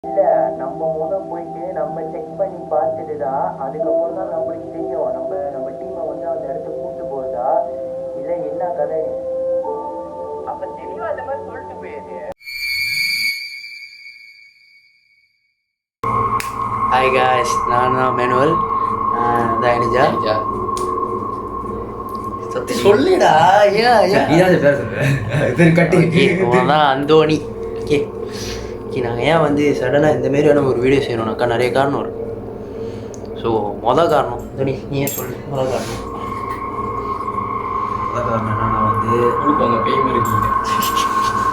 இல்லை நம்ம போயிட்டு நம்ம செக் பண்ணி பார்த்துட்டு தான் அதுக்கப்புறம் தான் நம்மளுக்கு தெரியும் நம்ம டீமை வந்து அந்த இடத்துக்கு கூப்பிட்டு போகுதா இல்லை என்ன கதை. அப்போ தெளிவாக அந்த மாதிரி சொல்லிட்டு போயிடுது. ஹாய் காய்ஸ், நான் தான் மேனுவல். தயனிஜா சொல்லிடா. அந்தோனி. ஓகே ஓகே, நாங்கள் ஏன் வந்து சடனாக இந்த மாரியான ஒரு வீடியோ செய்யணும்னாக்கா நிறைய காரணம் இருக்குது. ஸோ மொதல் காரணம் தோனி நீ ஏன் சொல்லு. மொதல் காரணம் என்னன்னா வந்து உங்கள் பெய்யும் இருக்கீங்க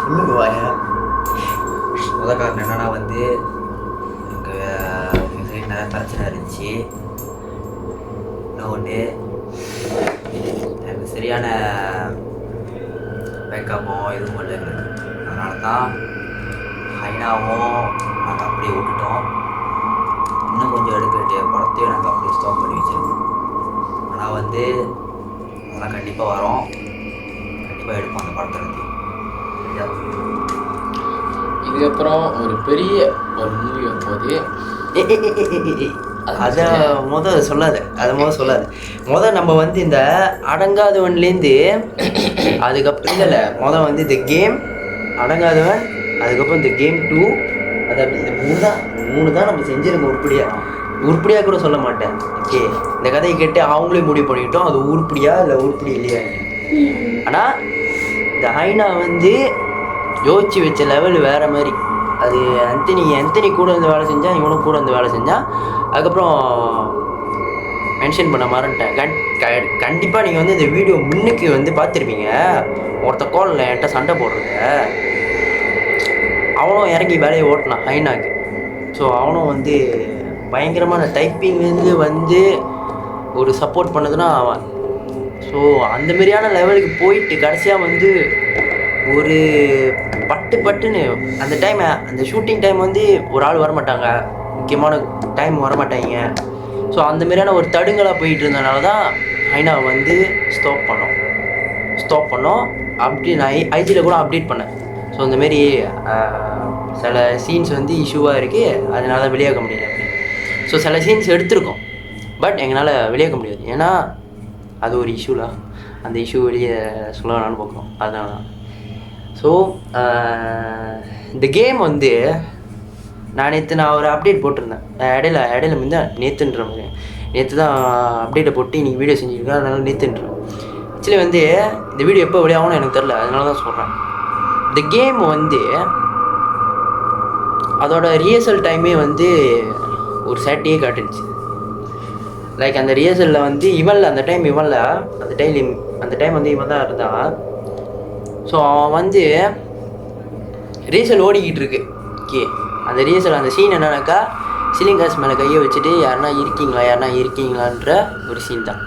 உள்ளுக்குவாயா. மொதல் காரணம் என்னன்னா வந்து எங்கள் சைடு நிறைய பிரச்சனை இருந்துச்சு. இன்னொன்று எனக்கு சரியான பேக்கப்போ எதுவும் இல்லை. அதனால தான் ஹைனாவும் நாங்கள் அப்படியே விட்டுட்டோம். இன்னும் கொஞ்சம் எடுக்க வேண்டிய படத்தையும் நாங்கள் அப்படியே ஸ்டாப் பண்ணி வச்சுருக்கோம். ஆனால் வந்து அதெல்லாம் கண்டிப்பாக வரோம், கண்டிப்பாக எடுப்போம் அந்த படத்தை பற்றி. இதுக்கப்புறம் ஒரு பெரிய ஒரு மூவி வரும்போது அதை சொல்லாது. நம்ம வந்து இந்த அடங்காதவன்லேருந்து அதுக்கப்புறம் இல்லை வந்து இந்த கேம் அடங்காதவன், அதுக்கப்புறம் இந்த கேம் 2, அது அப்படி இந்த மூணு தான் நம்ம செஞ்சிருக்கோம். உருப்படியாக கூட சொல்ல மாட்டேன். ஓகே, இந்த கதையை கேட்டு அவங்களே முடிவு பண்ணிக்கிட்டோம் அது உருப்படியா இல்லை உருப்படி இல்லையா. ஆனால் இந்த ஹைனா வந்து யோசிச்சு வச்ச லெவல் வேறு மாதிரி. அது அந்தனி கூட வந்து வேலை செஞ்சான், இவனும் கூட வந்து வேலை செஞ்சான். அதுக்கப்புறம் மென்ஷன் பண்ண மறந்துட்டேன். கண்டிப்பாக நீங்கள் வந்து இந்த வீடியோ முன்னுக்கு வந்து பார்த்துருப்பீங்க. ஒருத்த காலில் என்கிட்ட சண்டை போடுறத அவனும் இறங்கி வேலையை ஓட்டினான் ஹைனாக்கு. ஸோ அவனும் வந்து பயங்கரமான டைப்பிங்லேருந்து வந்து ஒரு சப்போர்ட் பண்ணதுன்னா அவன். ஸோ அந்த மாதிரியான லெவலுக்கு போயிட்டு கடைசியாக வந்து ஒரு பட்டுன்னு அந்த டைம், அந்த ஷூட்டிங் டைம் வந்து ஒரு ஆள் வரமாட்டாங்க, முக்கியமான டைம் வரமாட்டாங்க. ஸோ அந்த மாதிரியான ஒரு தடுங்கலாக போயிட்டு இருந்தனால தான் ஹைனாவை வந்து ஸ்டாப் பண்ணோம். அப்படி நான் ஐஜியில் கூட அப்டேட் பண்ணேன். ஸோ இந்தமாரி சில சீன்ஸ் வந்து இஷ்யூவாக இருக்குது, அதனால தான் வெளியாக முடியல அப்படின்னு. ஸோ சில சீன்ஸ் எடுத்திருக்கோம், பட் எங்களால் வெளியாக முடியாது. ஏன்னா அது ஒரு இஷ்யூலாம், அந்த இஷ்யூ வெளியே சொல்லலாம்னு பார்க்குறோம். அதனால தான். ஸோ இந்த கேம் வந்து நான் ஒரு அப்டேட் போட்டிருந்தேன் இடையில வந்து நேற்றுன்ற மாதிரி. நேற்று தான் அப்டேட்டை போட்டு இன்றைக்கி வீடியோ செஞ்சுருக்கேன். அதனால நேற்றுன்றேன். ஆக்சுவலி வந்து இந்த வீடியோ எப்போ வெளியாகும்னு எனக்கு தெரில, அதனால தான் சொல்கிறேன். இந்த கேம் வந்து அதோட ரிஹர்சல் டைமே வந்து ஒரு சேட்டையே காட்டுச்சு. லைக் அந்த ரிஹர்சலில் வந்து அந்த டைம் வந்து இவன் தான் இருந்தான். ஸோ அவன் வந்து ரிஹர்சல் ஓடிக்கிட்டு இருக்கு. ஓகே, அந்த ரிஹர்சல் அந்த சீன் என்னன்னாக்கா சிலிங்காஸ் மேலே கையை வச்சுட்டு யாருன்னா இருக்கீங்களான்ற ஒரு சீன் தான்.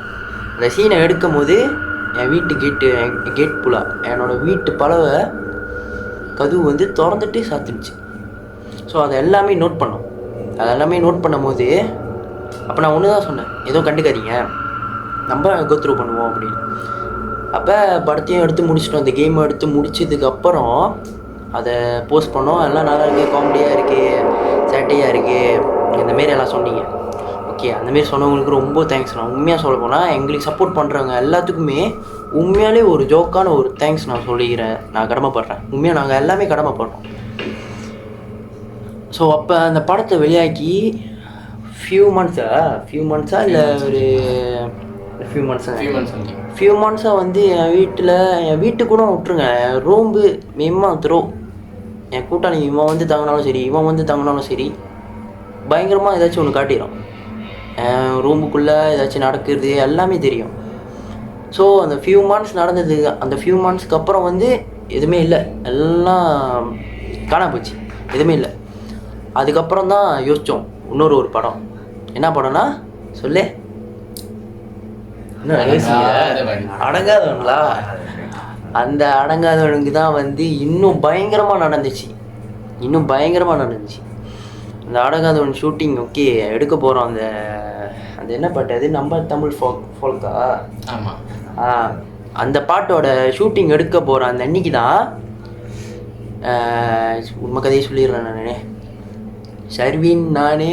அந்த சீனை எடுக்கும் போது என் வீட்டு கேட் புலா என்னோடய வீட்டு பலவை கதவு வந்து திறந்துட்டு சாத்திடுச்சு. ஸோ அதை எல்லாமே நோட் பண்ணோம். பண்ணும் போது அப்போ நான் ஒன்று தான் சொன்னேன், எதுவும் கண்டுக்காதீங்க, நம்ம கோத்ரூ பண்ணுவோம் அப்படின்னு. அப்போ படத்தையும் எடுத்து முடிச்சிட்டோம். அந்த கேமை எடுத்து முடிச்சதுக்கப்புறம் அதை போஸ்ட் பண்ணோம். எல்லாம் நல்லா இருக்குது, காமெடியாக இருக்குது, சேட்டையாக இருக்குது, இந்தமாரி எல்லாம் சொன்னீங்க. ஓகே, அந்தமாரி சொன்னவங்களுக்கு ரொம்ப தேங்க்ஸ். நான் உண்மையாக சொல்ல போனால் எங்களுக்கு சப்போர்ட் பண்ணுறவங்க எல்லாத்துக்குமே உண்மையாலே ஒரு ஜோக்கான ஒரு தேங்க்ஸ் நான் சொல்லிக்கிறேன். நான் கடமைப்படுறேன். உண்மையாக நாங்கள் எல்லாமே கடமைப்படுறோம். ஸோ அப்போ அந்த படத்தை வெளியாக்கி ஃபியூ மந்த்ஸாக இல்லை ஒரு ஃபியூ மந்த்ஸாக வந்து என் வீட்டுக்கு கூட விட்டுருங்க, ரூம்பு மெம்மா என் கூட்டாளி இவன் வந்து தங்கினாலும் சரி பயங்கரமாக ஏதாச்சும் ஒன்று காட்டிடும். ரூமுக்குள்ளே ஏதாச்சும் நடக்கிறது எல்லாமே தெரியும். ஸோ அந்த ஃபியூ மந்த்ஸ் நடந்தது. அந்த ஃபியூ மந்த்ஸ்க்கு அப்புறம் வந்து எதுவுமே இல்லை, எல்லாம் காணாம போச்சு, எதுவுமே இல்லை. அதுக்கப்புறம் தான் யோசித்தோம் ஒரு படம். என்ன படம்னா சொல்லு. அடங்காதவங்களா? அந்த அடங்காதவனுக்கு தான் வந்து இன்னும் பயங்கரமாக நடந்துச்சு. அந்த அடங்காதவன் ஷூட்டிங் ஓகே எடுக்க போகிறோம். அந்த என்ன பாட்டு அது, நம்ம தமிழ் ஃபோல்கா? ஆமாம். அந்த பாட்டோட ஷூட்டிங் எடுக்க போகிற அந்த அன்னைக்கு தான் உண்மை கதையை சொல்லிடுறேன் நான். ஷர்வின் நான்,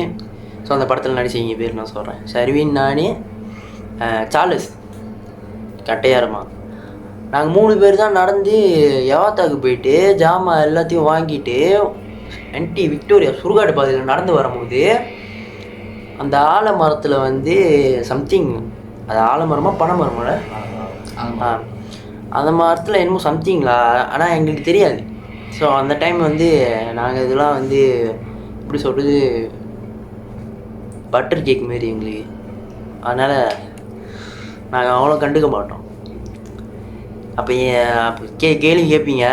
ஸோ அந்த படத்தில் நடிச்சவங்க பேர் நான் சொல்கிறேன். ஷர்வின் நான், சார்லஸ் கட்டையாரமா, நாங்கள் 3 பேர் தான் நடந்து யவாத்தாக்கு போயிட்டு ஜாமான் எல்லாத்தையும் வாங்கிட்டு என்டி விக்டோரியா சுடுகாடு பாதையில் நடந்து வரும்போது அந்த ஆலமரத்தில் வந்து சம்திங், அது ஆலமரமாக பனைமரமோட அந்த மரத்தில் என்னமோ சம்திங்களா, ஆனால் எங்களுக்கு தெரியாது. ஸோ அந்த டைம் வந்து நாங்கள் இதெல்லாம் வந்து எப்படி சொல்கிறது, பட்டர் கேக் மாரி எங்களுக்கு, அதனால் நாங்கள் அவ்வளோ கண்டுக்க மாட்டோம். அப்போ கேள்வி கேட்பீங்க,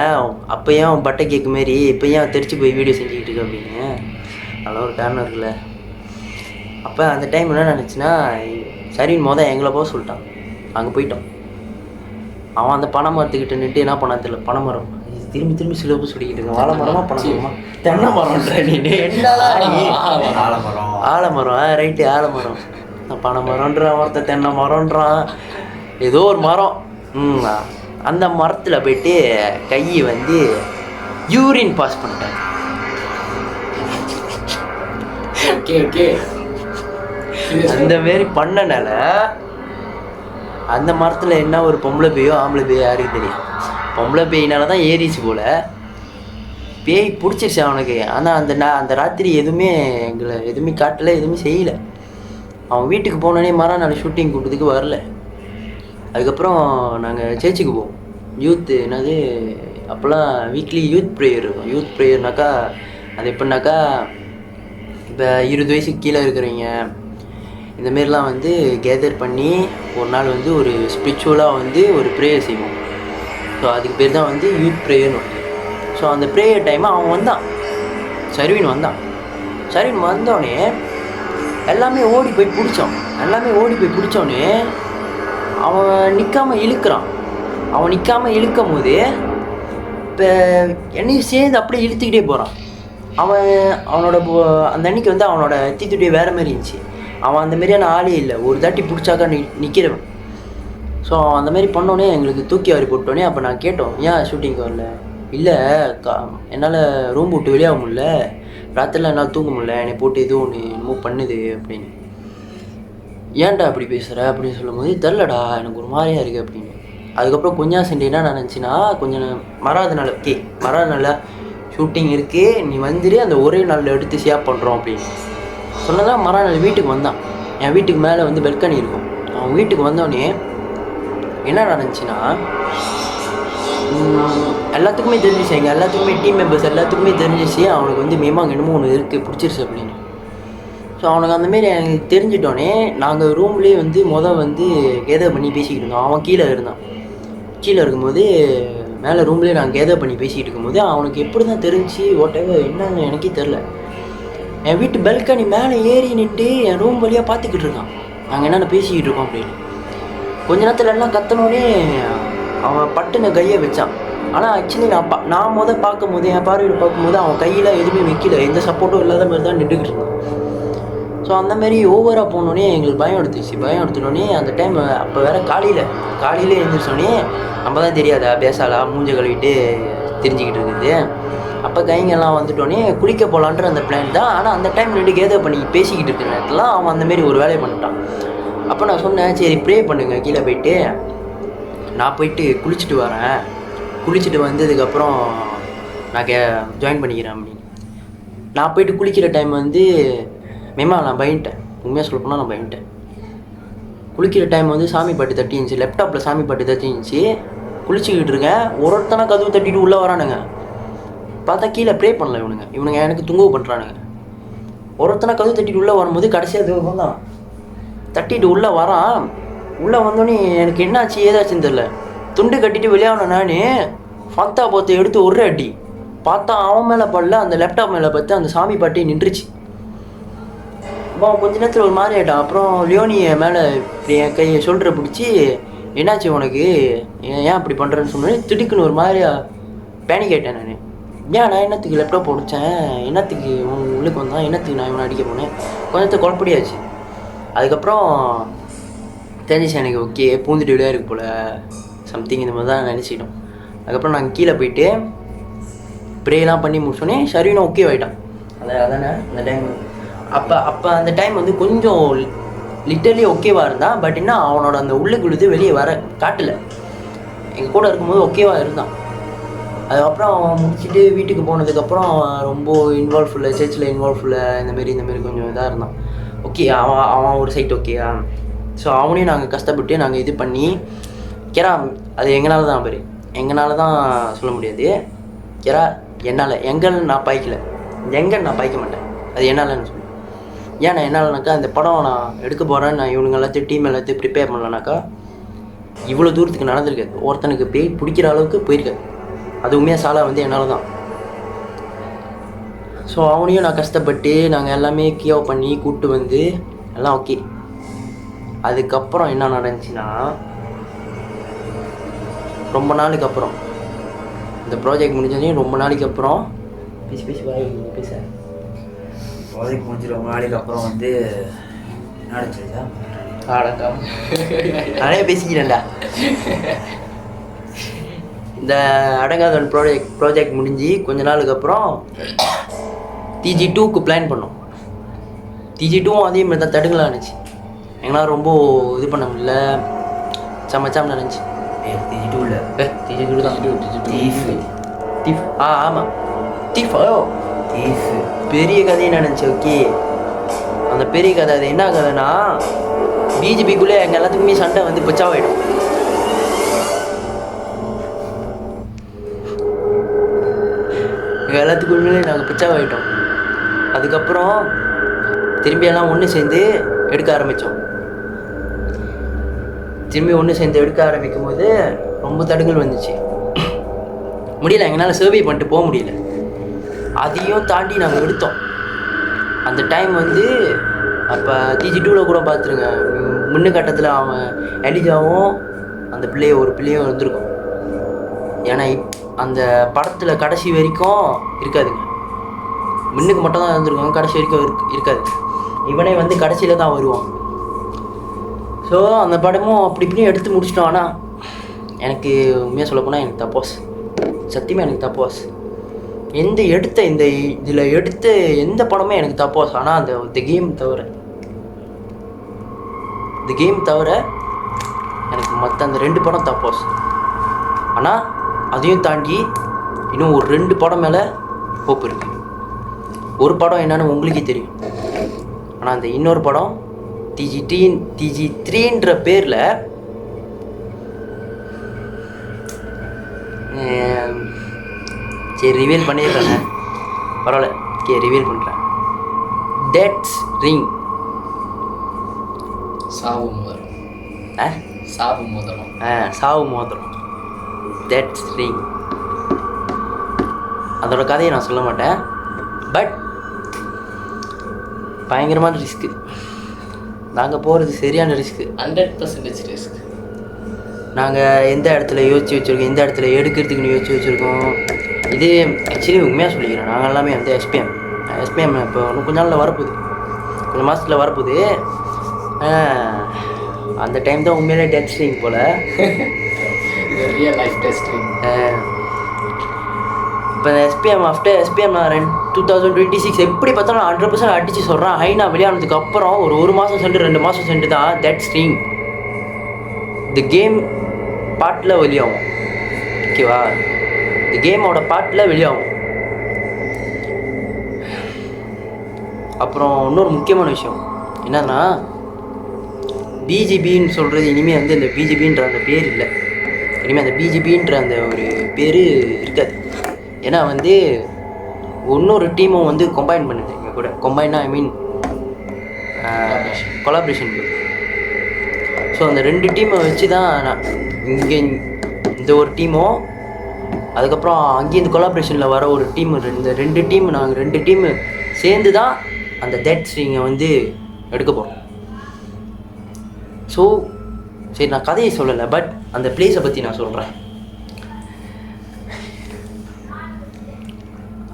அப்போ ஏன் பட்டர் கேக்கு மாரி இப்போ ஏன் தெரிச்சு போய் வீடியோ செஞ்சுக்கிட்டு இருக்கு அப்படின்னு. நல்ல ஒரு காரணம் இருக்குல்ல. அப்போ அந்த டைம் என்ன நினச்சின்னா, சரின்னு எங்களை போக சொல்லிட்டான். அங்கே போயிட்டோம். அவன் அந்த பனை மரத்துக்கிட்ட நின்று என்ன பண்ணான்னு தெரியல, பனைமரம் திரும்பி திரும்பி சிலப்பு சொல்லிக்கிட்டு இருக்கான். வாழை மரமா பனை மரமா, தென்னை மரம்ன்ற நீ என்னடா நீ, ஆலமரம் ரைட்டு, ஆலமரம், பனை மரம்ன்ற ஒருத்த தென்னை மரம்ன்றான், ஏதோ ஒரு மரம். அந்த மரத்தில் போயிட்டு கையை வந்து யூரின் பாஸ் பண்ணிட்டாங்க. அந்த மாரி பண்ணனால அந்த மரத்தில் என்ன ஒரு பொம்பளை பேயோ ஆம்பளை பேயோ யாருக்கு தெரியும். பொம்பளை பேயினால தான் ஏறிச்சு போல், பேய் பிடிச்சிருச்சு அவனுக்கு. ஆனால் அந்த ராத்திரி எதுவுமே எங்களை எதுவுமே காட்டலை, எதுவுமே செய்யலை. அவன் வீட்டுக்கு போனோடனே மறுநாள் ஷூட்டிங் கூட்டத்துக்கு வரல. அதுக்கப்புறம் நாங்கள் சர்ச்சுக்கு போவோம், யூத்து என்னது அப்போல்லாம் வீக்லி யூத் ப்ரேயர் இருக்கும். யூத் ப்ரேயர்னாக்கா அது எப்படின்னாக்கா, இப்போ 20 வயசுக்கு கீழே இருக்கிறவங்க இந்தமாரிலாம் வந்து கேதர் பண்ணி ஒரு நாள் வந்து ஒரு ஸ்பிரிச்சுவலாக வந்து ஒரு ப்ரேயர் செய்வோம். ஸோ அதுக்கு பேர் தான் வந்து யூத் ப்ரேயர்னு வந்து. ஸோ அந்த ப்ரேயர் டைமை அவன் வந்தான், ஷர்வின் வந்தோடனே எல்லாமே ஓடி போய் பிடிச்சோன்னே அவன் நிற்காமல் இழுக்கிறான். அவன் நிற்காமல் இழுக்கும் போது இப்போ என்னையும் சேர்ந்து அப்படியே இழுத்துக்கிட்டே போகிறான். அவனோட அந்த அன்னைக்கு வந்து அவனோட தீத்துடைய வேறு மாதிரி இருந்துச்சு. அவன் அந்த மாதிரியான ஆளே இல்லை, ஒரு தாட்டி பிடிச்சாக்கா நிற்கிறவன். ஸோ அந்த மாதிரி பண்ணோன்னே எங்களுக்கு தூக்கி வாரி போட்டோன்னே அப்போ நான் கேட்டோம், ஏன் ஷூட்டிங்க்கு வரல? இல்லை என்னால் ரூம் விட்டு வெளியாக முடியல, ராத்திரிலாம் என்னால் தூங்க முடியல, என்னை போட்டு எதுவும் ஒன்று என்னமோ பண்ணுது அப்படின்னு. ஏன்டா அப்படி பேசுகிற அப்படின்னு சொல்லும் போது, தெரிலடா எனக்கு ஒரு மாதிரியாக இருக்குது அப்படின்னு. அதுக்கப்புறம் கொஞ்சம் சென்ட் என்ன நினச்சின்னா, கொஞ்சம் மறாத நாள் ஷூட்டிங் இருக்குது, நீ வந்துடு, அந்த ஒரே நாளில் எடுத்து ஷேப் பண்ணுறோம் அப்படின்னு சொன்னதான். மறுநாள் வீட்டுக்கு வந்தான். என் வீட்டுக்கு மேலே வந்து பெல்கனி இருக்கும். அவன் வீட்டுக்கு வந்தோடனே என்ன நடந்துச்சுன்னா, எல்லாத்துக்குமே தெரிஞ்சிச்சு, எங்கள் எல்லாத்துக்குமே டீம் மெம்பர்ஸ் எல்லாத்துக்குமே தெரிஞ்சிச்சு அவனுக்கு வந்து மேமாங்க என்னமோ ஒன்று இருக்குது பிடிச்சிருச்சு அப்படின்னு. ஸோ அவனுக்கு அந்தமாரி எனக்கு தெரிஞ்சிட்டோன்னே நாங்கள் ரூம்லேயே வந்து வந்து கேதர் பண்ணி பேசிக்கிட்டு இருந்தோம். அவன் கீழே இருக்கும்போது மேலே ரூம்லேயே நாங்கள் கேதர் பண்ணி பேசிக்கிட்டு இருக்கும்போது அவனுக்கு எப்படி தான் தெரிஞ்சு என்னன்னு எனக்கே தெரில. என் வீட்டு பெல்கனி மேலே ஏறி நின்று என் ரூம் வழியாக பார்த்துக்கிட்டு இருக்கான், நாங்கள் என்னென்ன பேசிக்கிட்டு இருக்கோம் அப்படின்னு. கொஞ்ச நேரத்தில் எல்லாம் கத்தனோடனே அவன் பட்டுன கையை வச்சான். ஆனால் ஆக்சுவலி நான் பார்க்கும்போது, என் பார்வையில் பார்க்கும்போது அவன் கையில் எதுவுமே வைக்கல, எந்த சப்போர்ட்டும் இல்லாத மாதிரி தான் நின்றுக்கிட்டு இருந்தான். ஸோ அந்த மாதிரி ஓவராக போனோடனே எங்களுக்கு பயம் எடுத்துனோடனே அந்த டைம் அப்போ வேறு காலையில் எழுந்திரிச்சோடனே நம்ம தான் தெரியாதா பேசாலா மூஞ்ச கழுவிட்டு தெரிஞ்சுக்கிட்டு இருக்குது. அப்போ கைங்கெல்லாம் வந்துட்டோடனே குளிக்க போகலான்ற அந்த பிளான் தான். ஆனால் அந்த டைம் ரெண்டு கேதர் பண்ணி பேசிக்கிட்டு இருக்கிற நேரத்தில் அவன் அந்தமாரி ஒரு வேலையை பண்ணிட்டான். அப்போ நான் சொன்னேன், சரி ப்ரே பண்ணுங்க கீழே போயிட்டு, நான் போயிட்டு குளிச்சுட்டு வரேன், குளிச்சுட்டு வந்ததுக்கப்புறம் நான் ஜாயின் பண்ணிக்கிறேன் அப்படின்னு. நான் போயிட்டு குளிக்கிற டைம் வந்து நான் பயன்ட்டேன், உண்மையாக சொல்ல போனால் நான் பயன்ட்டேன். குளிக்கிற டைம் வந்து சாமி பாட்டு தட்டி இருந்துச்சு, லேப்டாப்பில் சாமி பாட்டு தட்டி இருந்துச்சு. குளிச்சுக்கிட்டு இருக்கேன், ஒருத்தனை கதவு தட்டிட்டு உள்ளே வரானுங்க. பார்த்தா கீழே ப்ரே பண்ணல இவனுங்க எனக்கு துங்கவு பண்ணுறானுங்க. ஒருத்தனை கதவு தட்டிட்டு உள்ளே வரும்போது கடைசியாக வந்தான், தட்டிட்டு உள்ளே வரான். உள்ளே வந்தோடனே எனக்கு என்னாச்சு ஏதாச்சுன்னு தெரில, துண்டு கட்டிட்டு வெளியாகணும். நான் ஃபந்தா போத்தை எடுத்து ஒரு அடி பார்த்தா அவன் மேலே படல, அந்த லேப்டாப் மேலே பார்த்து அந்த சாமி பாட்டி நின்றுச்சு. அவன் கொஞ்ச நேரத்தில் ஒரு மாதிரி ஆகிட்டான். அப்புறம் லியோனியை மேலே இப்படி என் கையை ஷோல்டரை பிடிச்சி, என்னாச்சு உனக்கு, ஏன் அப்படி பண்ணுறேன்னு சொன்னேன். திடுக்குன்னு ஒரு மாதிரியா பேனிக் ஆகிட்டேன் நான். நான் என்னத்துக்கு லேப்டாப் உடைச்சேன், என்னத்துக்கு உள்ளுக்கு வந்தான், என்னத்துக்கு நான் இவனை அடிக்க போனேன், கொஞ்சத்தை குழப்படியாச்சு. அதுக்கப்புறம் தெரிஞ்சிச்சு எனக்கு, ஓகே பூந்துட்டு விளையா இருக்கு போல் சம்திங், இந்த மாதிரி தான் நினச்சிக்கிட்டோம். அதுக்கப்புறம் நாங்கள் கீழே போயிட்டு ப்ரேலாம் பண்ணி முடிச்சோடனே ஷர்வினும் ஓகே ஆகிட்டான். அதானே அந்த டைம். அப்போ அந்த டைம் வந்து கொஞ்சம் லிட்டர்லி ஓகேவாக இருந்தான். பட் என்ன அவனோட அந்த உள்ளுக்குழுது வெளியே வர காட்டல. எங்கள் கூட இருக்கும்போது ஓகேவாக இருந்தான். அதுக்கப்புறம் அவன் முடிச்சுட்டு வீட்டுக்கு போனதுக்கப்புறம் அவன் ரொம்ப இன்வால்வ் சர்ச்சில் இன்வால்வ் இந்தமாரி கொஞ்சம் இதாக இருந்தான். ஓகே, அவன் ஒரு சைட் ஓகேயா. ஸோ அவனையும் நாங்கள் கஷ்டப்பட்டு நாங்கள் இது பண்ணி கேரா, அது எங்களால் தான் பேர், எங்களால் தான் சொல்ல முடியாது. கேரா என்னால் நான் பாய்க்கல, நான் பாய்க்க மாட்டேன், அது என்னாலன்னு சொல்லுவேன். ஏன் நான் என்னாலனாக்கா அந்த படம் நான் எடுக்க போகிறேன், நான் இவனுங்க எல்லாத்தையும் டீம் எல்லாத்தையும் ப்ரிப்பேர் பண்ணலனாக்கா இவ்வளோ தூரத்துக்கு நடந்திருக்காது. ஒருத்தனுக்கு பேய் பிடிக்கிற அளவுக்கு போயிருக்காது. அது உண்மையாக சாலா வந்து என்னால் தான். ஸோ அவனையும் நான் கஷ்டப்பட்டு நாங்கள் எல்லாமே கியோ பண்ணி கூப்பிட்டு வந்து எல்லாம் ஓகே. அதுக்கப்புறம் என்ன நடந்துச்சுன்னா, ரொம்ப நாளுக்கு அப்புறம் இந்த ப்ராஜெக்ட் முடிஞ்சதையும் ரொம்ப நாளைக்கு அப்புறம் பேச ப்ராஜெக்ட் முடிஞ்சு ரொம்ப நாளைக்கு அப்புறம் வந்து நடந்துச்சா நிறைய பேசிக்கிறேன்டா. இந்த அடங்காதவன் ப்ராஜெக்ட் முடிஞ்சு கொஞ்ச நாளுக்கு அப்புறம் TG2க்கு பிளான் பண்ணோம். TG2வும் அதே மாதிரி தான் தடுங்கலாம் இருந்துச்சு. எங்களால் ரொம்ப இது பண்ண முடியல, சமைச்சாம நடந்துச்சு. TG2 தான். ஆமாம், பெரிய கதையை நடந்துச்சு. ஓகே, அந்த பெரிய கதை அது என்ன கதைன்னா, பிஜேபிக்குள்ளே எங்கள் எல்லாத்துக்குமே சண்டை வந்து பச்சாவாயிடும். எங்கள் எல்லாத்துக்குள்ளே நாங்கள் பச்சாவாயிட்டோம். அதுக்கப்புறம் திரும்பி எல்லாம் ஒன்று சேர்ந்து எடுக்க ஆரம்பித்தோம். எடுக்க ஆரம்பிக்கும் போது ரொம்ப தடுங்கள் வந்துச்சு. முடியல, எங்களால் சர்வே பண்ணிட்டு போக முடியல. அதையும் தாண்டி நாங்கள் எடுத்தோம். அந்த டைம் வந்து அப்போ TG2வில் கூட பார்த்துருங்க, முன்னு கட்டத்தில் அவன் எலிஜாவும் அந்த ஒரு பிள்ளையும் இருந்திருக்கும். ஏன்னா அந்த படத்தில் கடைசி வரைக்கும் இருக்காதுங்க, முன்னுக்கு மட்டும் தான் இருந்திருக்காங்க, கடைசி வரைக்கும் இருக்காது. இவனே வந்து கடைசியில் தான் வருவான். ஸோ அந்த படமும் அப்படி இப்படியும் எடுத்து முடிச்சிட்டோம். ஆனால் எனக்கு உண்மையாக சொல்லப்போனால் எனக்கு தப்பாஸ், சத்தியமாக எனக்கு தப்பாஸ். இதில் எடுத்த எந்த படமே எனக்கு தப்பாஸ். ஆனால் அந்த கேம் தவிர எனக்கு மற்ற அந்த 2 படம் தப்பாஸ். ஆனால் அதையும் தாண்டி இன்னும் ஒரு 2 படம் மேலே ஹோப் இருக்குது. ஒரு படம் என்னன்னு உங்களுக்கே தெரியும். ஆனால் அந்த இன்னொரு படம் TG3ன்ற பேரில் சரி ரிவீல் பண்ணிடுறேங்க, பரவாயில்ல. ரிவீல் பண்ணுறேன். Deaths ring. சாவு மோதிரம். Deaths ring. அதோட கதையை நான் சொல்ல மாட்டேன். பட் பயங்கரமான ரிஸ்க்கு. நாங்கள் போகிறது சரியான ரிஸ்க்கு, 100% ரிஸ்க். நாங்கள் எந்த இடத்துல யோசிச்சு வச்சுருக்கோம், எந்த இடத்துல எடுக்கிறதுக்குன்னு யோசிச்சு வச்சுருக்கோம். இது ஆக்சுவலி உண்மையாக சொல்லிக்கிறேன், நாங்கள் எல்லாமே வந்து SPM இப்போ இன்னும் கொஞ்ச நாளில் வரப்போகுது, கொஞ்சம் மாதத்தில் வரப்போகுது. அந்த டைம் தான் உண்மையிலே டெஸ்டிங் போல், ரியல் லைஃப் டெஸ்டிங். இப்போ SPM ஆஃப்டர் SPM 2026 எப்படி பார்த்தாலும் 100% அடித்து சொல்கிறேன். ஹைனா வெளியானதுக்கு அப்புறம் ஒரு மாதம் சென்று 2 மாதம் சென்று தான் தட் ஸ்ட்ரீம் தி கேம் பாட்டில் வெளியாகும். ஓகேவா, தி கேமோட பாட்டில் வெளியாகும். அப்புறம் இன்னொரு முக்கியமான விஷயம் என்னன்னா, பிஜிபின்னு சொல்கிறது இனிமேல் வந்து இந்த பிஜிபின்ற அந்த பேர் இல்லை. இனிமேல் அந்த பிஜிபின்ற அந்த ஒரு பேர் இருக்காது. ஏன்னா வந்து இன்னொரு டீமும் வந்து கம்பைன் பண்ணுது எங்கள் கூட. கம்பைனா ஐ மீன் கொலாபரேஷன். ஸோ அந்த 2 டீமை வச்சு தான் நான் இங்கே இந்த ஒரு டீமும், அதுக்கப்புறம் அங்கேருந்து கொலாபரேஷனில் வர ஒரு டீம், இந்த 2 டீம், நாங்கள் 2 டீமு சேர்ந்து தான் அந்த டெட் ஸ்ட்ரிங்கை வந்து எடுக்க போகிறோம். ஸோ சரி, நான் கதையை சொல்லலை, பட் அந்த பிளேஸை பற்றி நான் சொல்கிறேன்.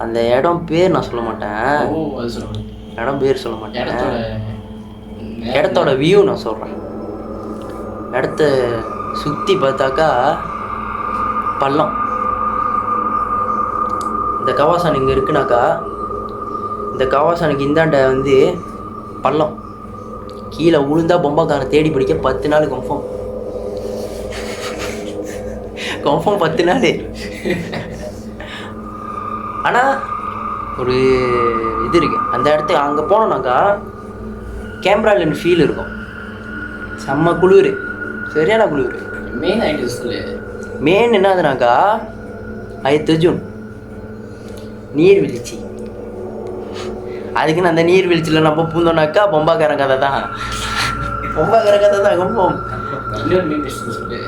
அந்த இடம் பேர் நான் சொல்ல மாட்டேன், இடம் பேர் சொல்ல மாட்டேன், இடத்தோட வியூ நான் சொல்கிறேன். இடத்த சுற்றி பார்த்தாக்கா பள்ளம். இந்த கவாசான் இங்கே இருக்குனாக்கா, இந்த கவாசானுக்கு இந்தாண்ட வந்து பள்ளம், கீழே உளுந்தா பொம்மைக்காரன் தேடி பிடிக்க 10 நாள் கன்ஃபார்ம் 10 நாள். ஆனால் ஒரு இது இருக்குது, அந்த இடத்துக்கு அங்கே போனோம்னாக்கா கேமராலேருந்து ஃபீல் இருக்கும். செம்ம குளிர், சரியான குளிர். மெயின் ஆகிட்டு சொல்லு. மெயின் என்னதுனாக்கா ஜூன் நீர்வீழ்ச்சி. அதுக்குன்னு அந்த நீர்வீழ்ச்சியில் நம்ம பூந்தோம்னாக்கா பொம்பாக்காரன் கதை தான், பொம்பாக்காரன் கதை தான் கன்ஃபார்ம். இன்னொரு மெயின் டிஷ் சொல்லு.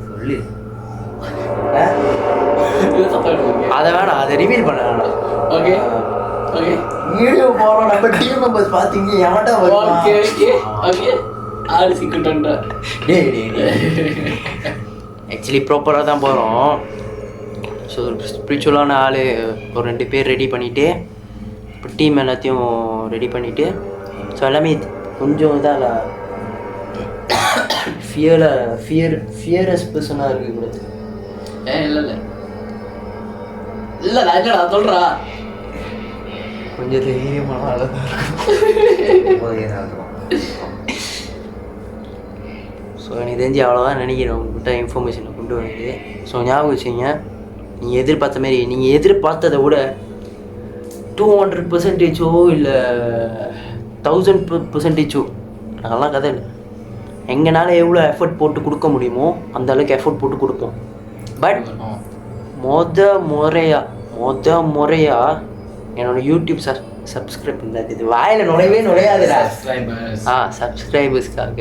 சொல்லு அதை வேணாம், அதை ரிவீல் பண்ண வேணாம். ஓகே ஓகே வீடியோ போகிறோம், நம்ம டீம் மெம்பர்ஸ் பார்த்தீங்க எவன்டா ஓகே ஓகே ஓகே ஆடு சிக்கிட்டோன்ற. ஆக்சுவலி ப்ராப்பராக தான் போகிறோம். ஸோ ஸ்பிரிச்சுவலான ஆள் ஒரு 2 பேர் ரெடி பண்ணிவிட்டு இப்போ டீம் எல்லாத்தையும் ரெடி பண்ணிவிட்டு ஸோ எல்லாமே கொஞ்சம் இதாக ஃபியரஸ் பர்சனாக இருக்கக்கூடாது. இல்லை இல்லை இல்லை நான் இல்லைடா சொல்கிறா. கொஞ்சம் தைரியமான ஆள் ஸோ எனக்கு தெரிஞ்சு அவ்வளோதான் நினைக்கிறேன். உங்கள்கிட்ட இன்ஃபர்மேஷனை கொண்டு வந்து ஸோ ஞாபகம் வச்சுங்க, நீங்கள் எதிர்பார்த்த மாரி, நீங்கள் எதிர்பார்த்ததை விட 200% இல்லை 1000% அதெல்லாம் கதை இல்லை. எங்களால் எவ்வளோ எஃபர்ட் போட்டு கொடுக்க முடியுமோ அந்த அளவுக்கு எஃபர்ட் போட்டு கொடுப்போம். பட் மொத முறையாக என்னோடய யூடியூப் சப்ஸ்கிரைப் பண்ணாது, இது வாயில் நுழையாதுடா. சப்ஸ்கிரைபர்ஸ்க்காக,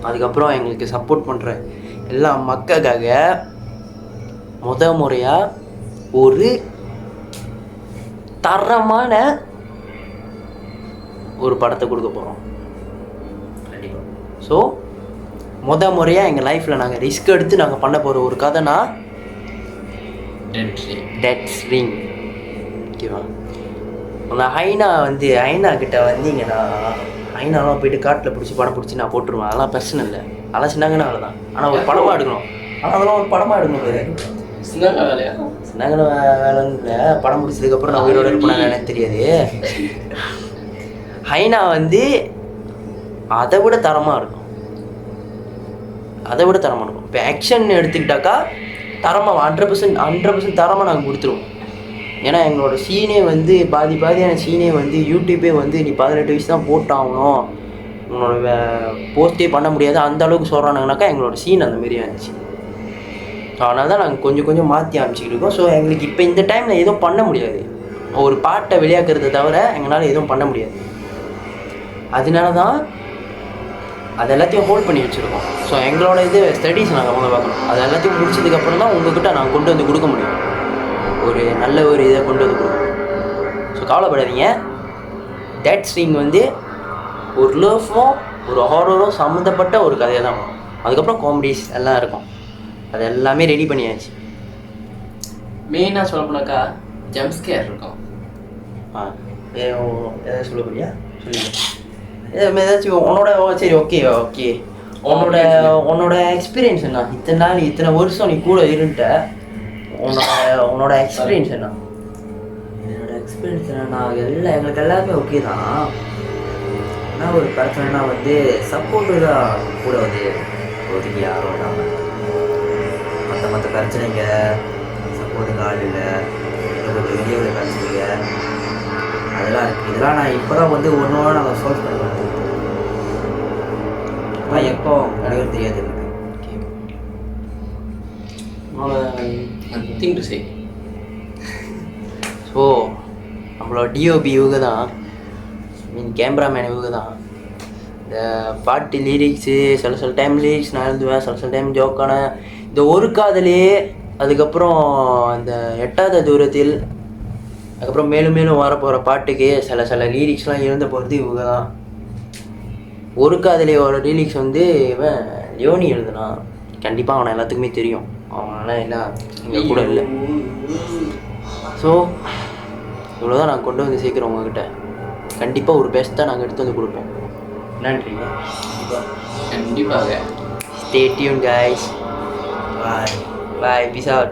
அதுக்கப்புறம் எங்களுக்கு சப்போர்ட் பண்ணுற எல்லா மக்களுக்காக முத முறையாக ஒரு தரமான ஒரு படத்தை கொடுக்க போகிறோம். ஸோ முத முறையாக எங்கள் லைஃப்பில் நாங்கள் ரிஸ்க் எடுத்து நாங்கள் பண்ண போகிற ஒரு கதைனா டெட்ஸ் ரிங். ஓகேவா? அந்த ஐனா கிட்ட வந்தீங்கன்னா ஐநாலாம் போயிட்டு காட்டில் பிடிச்சி படம் பிடிச்சி நான் போட்டுருவேன். அதெல்லாம் பிரச்சனை இல்லை, அதெல்லாம் சின்னங்கன்னு அவ்வளோதான். ஆனால் ஒரு படமாக எடுக்கணும், ஆனால் அதெல்லாம் ஒரு படமாக எடுக்கணும். பேர் சின்னங்கன வேலைன்னு இல்லை, படம் முடிச்சதுக்கப்புறம் நான் உயிரோடு இருப்பேன் எனக்கு தெரியாது. ஐனா அதை விட தரமாக இருக்கும், இப்போ ஆக்ஷன் எடுத்துக்கிட்டாக்கா தரமாக 100% தரமாக நாங்கள் கொடுத்துருவோம். ஏன்னா எங்களோட சீனே பாதியான சீனே யூடியூப்பே நீ 18 வயசு தான் போட்டாகணும், உன்னோட போஸ்ட்டே பண்ண முடியாது அந்த அளவுக்கு சொல்கிறானுங்கனாக்கா எங்களோட சீன் அந்த மாரி இருந்துச்சு. ஸோ அதனால தான் நாங்கள் கொஞ்சம் மாற்றி அமைச்சிக்கிட்டு இருக்கோம். ஸோ எங்களுக்கு இப்போ இந்த டைமில் எதுவும் பண்ண முடியாது, ஒரு பாட்டை வெளியாக்குறத தவிர எங்களால் எதுவும் பண்ண முடியாது. அதனால தான் அது எல்லாத்தையும் ஹோல்ட் பண்ணி வச்சுருக்கோம். ஸோ எங்களோட ஸ்டடீஸ் நாங்கள் முதல்ல பார்க்கணும், அது எல்லாத்தையும் முடிச்சதுக்கப்புறம் தான் உங்கள்கிட்ட நாங்கள் கொண்டு வந்து கொடுக்க முடியும், ஒரு நல்ல ஒரு இதை கொண்டு வந்து கொடுக்கும். ஸோ கவலைப்படாதீங்க. டெட்ஸ் ரிங் ஒரு லவ்வும் ஒரு ஹாரரும் சம்மந்தப்பட்ட ஒரு கதையை தான் வரும். அதுக்கப்புறம் காமெடிஸ் எல்லாம் இருக்கும், அது எல்லாமே ரெடி பண்ணியாச்சு. மெயினாக சொல்ல போனாக்கா ஜம்ப்ஸ்கேர் இருக்கும். எதாவது சொல்ல போறியா? சொல்லிடுறேன் ஏதாச்சும் உன்னோட. சரி ஓகே உன்னோட எக்ஸ்பீரியன்ஸ் என்ன? இத்தனை வருஷம் நீ கூட இருந்துட்ட, உன்னோட எக்ஸ்பீரியன்ஸ் என்ன? என்னோட எக்ஸ்பீரியன்ஸ் என்னன்னா எங்களுக்கு எல்லாருமே ஓகே தான். என்ன ஒரு பிரச்சனைனா சப்போர்ட்டு தான் கூட ஒதுக்கி யாரும் இல்லாமல் மற்ற பிரச்சனைங்க சப்போர்ட்டுக்கு ஆள் இல்லை, வெளியே உள்ள பிரச்சனைங்க அதெல்லாம் இருக்குது. இதெல்லாம் நான் இப்போ தான் ஒன்றோட நாங்கள் சால்வ் பண்ணுவோம். ஆனால் எப்போ எனக்கு தெரியாது எனக்கு. ஸோ நம்மளோட டிஓபி இவங்க தான், கேமராமேன் இவங்க தான். இந்த பாட்டு லிரிக்ஸு சில டைம் லிரிக்ஸ் நான் எழுதுவேன், சில டைம் ஜோக்கான இந்த ஒரு காதலே, அதுக்கப்புறம் அந்த 8வது தூரத்தில், அதுக்கப்புறம் மேலும் வரப்போகிற பாட்டுக்கு சில லிரிக்ஸ்லாம் எழுத போகிறது இவங்க தான். ஒரு காதலியோட லிரிக்ஸ் இவன் லியோனி எழுதுனான். கண்டிப்பாக அவனை எல்லாத்துக்குமே தெரியும், அவனால் என்ன எங்கள் கூட இல்லை. ஸோ இவ்வளோதான் நாங்கள் கொண்டு வந்து சேர்க்குறோம் உங்ககிட்ட. கண்டிப்பாக ஒரு பெஸ்ட்டாக நாங்கள் எடுத்து வந்து கொடுப்போம். நன்றிங்க. கண்டிப்பாக. Stay tuned guys. Bye. Peace out.